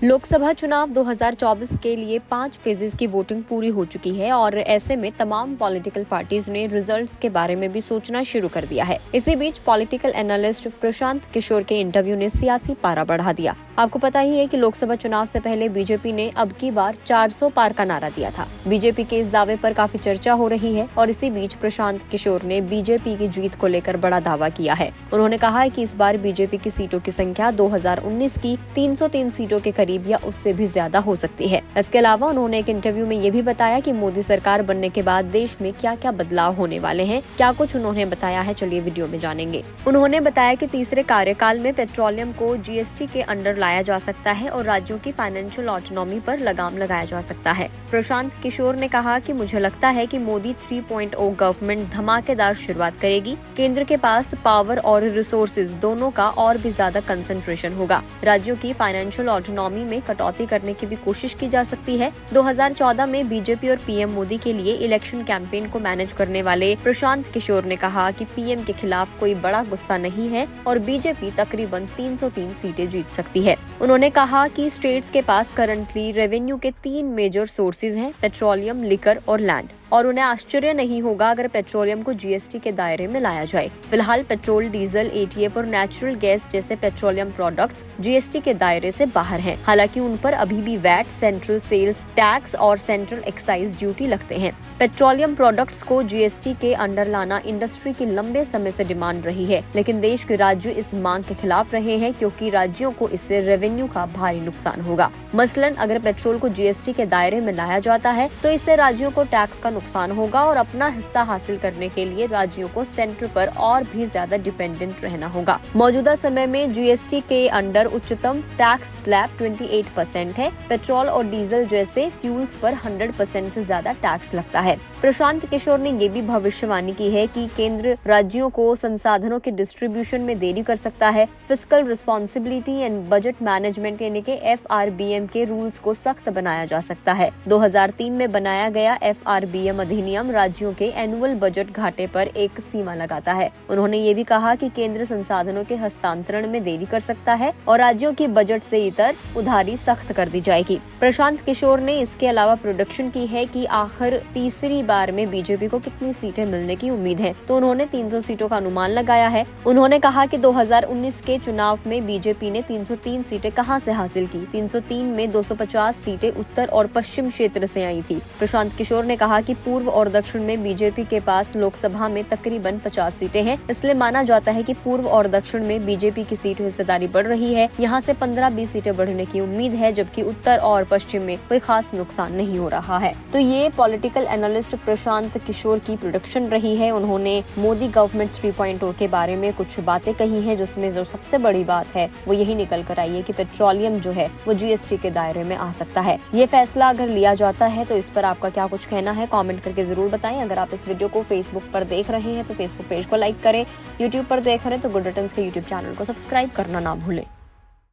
लोकसभा चुनाव 2024 के लिए 5 फेजेस की वोटिंग पूरी हो चुकी है और ऐसे में तमाम पॉलिटिकल पार्टीज ने रिजल्ट्स के बारे में भी सोचना शुरू कर दिया है। इसी बीच पॉलिटिकल एनालिस्ट प्रशांत किशोर के इंटरव्यू ने सियासी पारा बढ़ा दिया। आपको पता ही है कि लोकसभा चुनाव से पहले बीजेपी ने अब की बार 400 पार का नारा दिया था। बीजेपी के इस दावे पर काफी चर्चा हो रही है और इसी बीच प्रशांत किशोर ने बीजेपी की जीत को लेकर बड़ा दावा किया है। उन्होंने कहा है कि इस बार बीजेपी की सीटों की संख्या 2019 की 303 सीटों के करीब या उससे भी ज्यादा हो सकती है। इसके अलावा उन्होंने एक इंटरव्यू में ये भी बताया कि मोदी सरकार बनने के बाद देश में क्या क्या बदलाव होने वाले हैं। क्या कुछ उन्होंने बताया है, चलिए वीडियो में जानेंगे। उन्होंने बताया कि तीसरे कार्यकाल में पेट्रोलियम को जीएसटी के अंडर लाया जा सकता है और राज्यों की फाइनेंशियल ऑटोनॉमी पर लगाम लगाया जा सकता है। प्रशांत किशोर ने कहा कि मुझे लगता है कि मोदी 3.0 गवर्नमेंट धमाकेदार शुरुआत करेगी। केंद्र के पास पावर और रिसोर्सेज दोनों का और भी ज्यादा कंसंट्रेशन होगा। राज्यों की फाइनेंशियल ऑटोनॉमी में कटौती करने की भी कोशिश की जा सकती है। 2014 में बीजेपी और पीएम मोदी के लिए इलेक्शन कैंपेन को मैनेज करने वाले प्रशांत किशोर ने कहा कि पीएम के खिलाफ कोई बड़ा गुस्सा नहीं है और बीजेपी तकरीबन 303 सीटें जीत सकती है। उन्होंने कहा कि स्टेट्स के पास करंटली रेवेन्यू के 3 मेजर सोर्सेज हैं, पेट्रोलियम, लिकर और लैंड, और उन्हें आश्चर्य नहीं होगा अगर पेट्रोलियम को जीएसटी के दायरे में लाया जाए। फिलहाल पेट्रोल, डीजल, एटीएफ और नेचुरल गैस जैसे पेट्रोलियम प्रोडक्ट्स जीएसटी के दायरे से बाहर हैं। हालांकि उन पर अभी भी वैट, सेंट्रल सेल्स टैक्स और सेंट्रल एक्साइज ड्यूटी लगते हैं। पेट्रोलियम प्रोडक्ट्स को जीएसटी के अंडर लाना इंडस्ट्री की लंबे समय से डिमांड रही है, लेकिन देश के राज्य इस मांग के खिलाफ रहे हैं क्योंकि राज्यों को इससे रेवेन्यू का भारी नुकसान होगा। मसलन अगर पेट्रोल को जीएसटी के दायरे में लाया जाता है तो इससे राज्यों को टैक्स का नुकसान होगा और अपना हिस्सा हासिल करने के लिए राज्यों को सेंटर पर और भी ज्यादा डिपेंडेंट रहना होगा। मौजूदा समय में जीएसटी के अंडर उच्चतम टैक्स स्लैब 28% है। पेट्रोल और डीजल जैसे फ्यूल्स पर 100% से ज्यादा टैक्स लगता है। प्रशांत किशोर ने ये भी भविष्यवाणी की है कि केंद्र राज्यों को संसाधनों के डिस्ट्रीब्यूशन में देरी कर सकता है। Fiscal responsibility and budget management यानी कि FRBM के रूल्स को सख्त बनाया जा सकता है। 2003 में बनाया गया FRBM अधिनियम राज्यों के एनुअल बजट घाटे पर एक सीमा लगाता है। उन्होंने ये भी कहा कि केंद्र संसाधनों के हस्तांतरण में देरी कर सकता है और राज्यों की बजट से इतर उधारी सख्त कर दी जाएगी। प्रशांत किशोर ने इसके अलावा प्रोडिक्शन की है कि आखिर तीसरी बार में बीजेपी को कितनी सीटें मिलने की उम्मीद है, तो उन्होंने 300 सीटों का अनुमान लगाया है। उन्होंने कहा कि 2019 के चुनाव में बीजेपी ने 303 सीटें कहां से हासिल की। 303 में 250 सीटें उत्तर और पश्चिम क्षेत्र से आई थी। प्रशांत किशोर ने कहा कि पूर्व और दक्षिण में बीजेपी के पास लोकसभा में तकरीबन 50 सीटें हैं, इसलिए माना जाता है कि पूर्व और दक्षिण में बीजेपी की सीट हिस्सेदारी बढ़ रही है। यहाँ से 15-20 सीटें बढ़ने की उम्मीद है, जबकि उत्तर और पश्चिम में कोई खास नुकसान नहीं हो रहा है। तो ये पॉलिटिकल एनालिस्ट प्रशांत किशोर की प्रेडिक्शन रही है। उन्होंने मोदी गवर्नमेंट 3.0 के बारे में कुछ बातें कही हैं, जिसमें जो सबसे बड़ी बात है वो यही निकल कर आई है कि पेट्रोलियम जो है वो जीएसटी के दायरे में आ सकता है। ये फैसला अगर लिया जाता है तो इस पर आपका क्या कुछ कहना है, कमेंट करके जरूर बताएं। अगर आप इस वीडियो को फेसबुक पर देख रहे हैं तो फेसबुक पेज को लाइक करें, यूट्यूब पर देख रहे हैं तो गुड रिटर्न्स के यूट्यूब चैनल को सब्सक्राइब करना ना भूलें।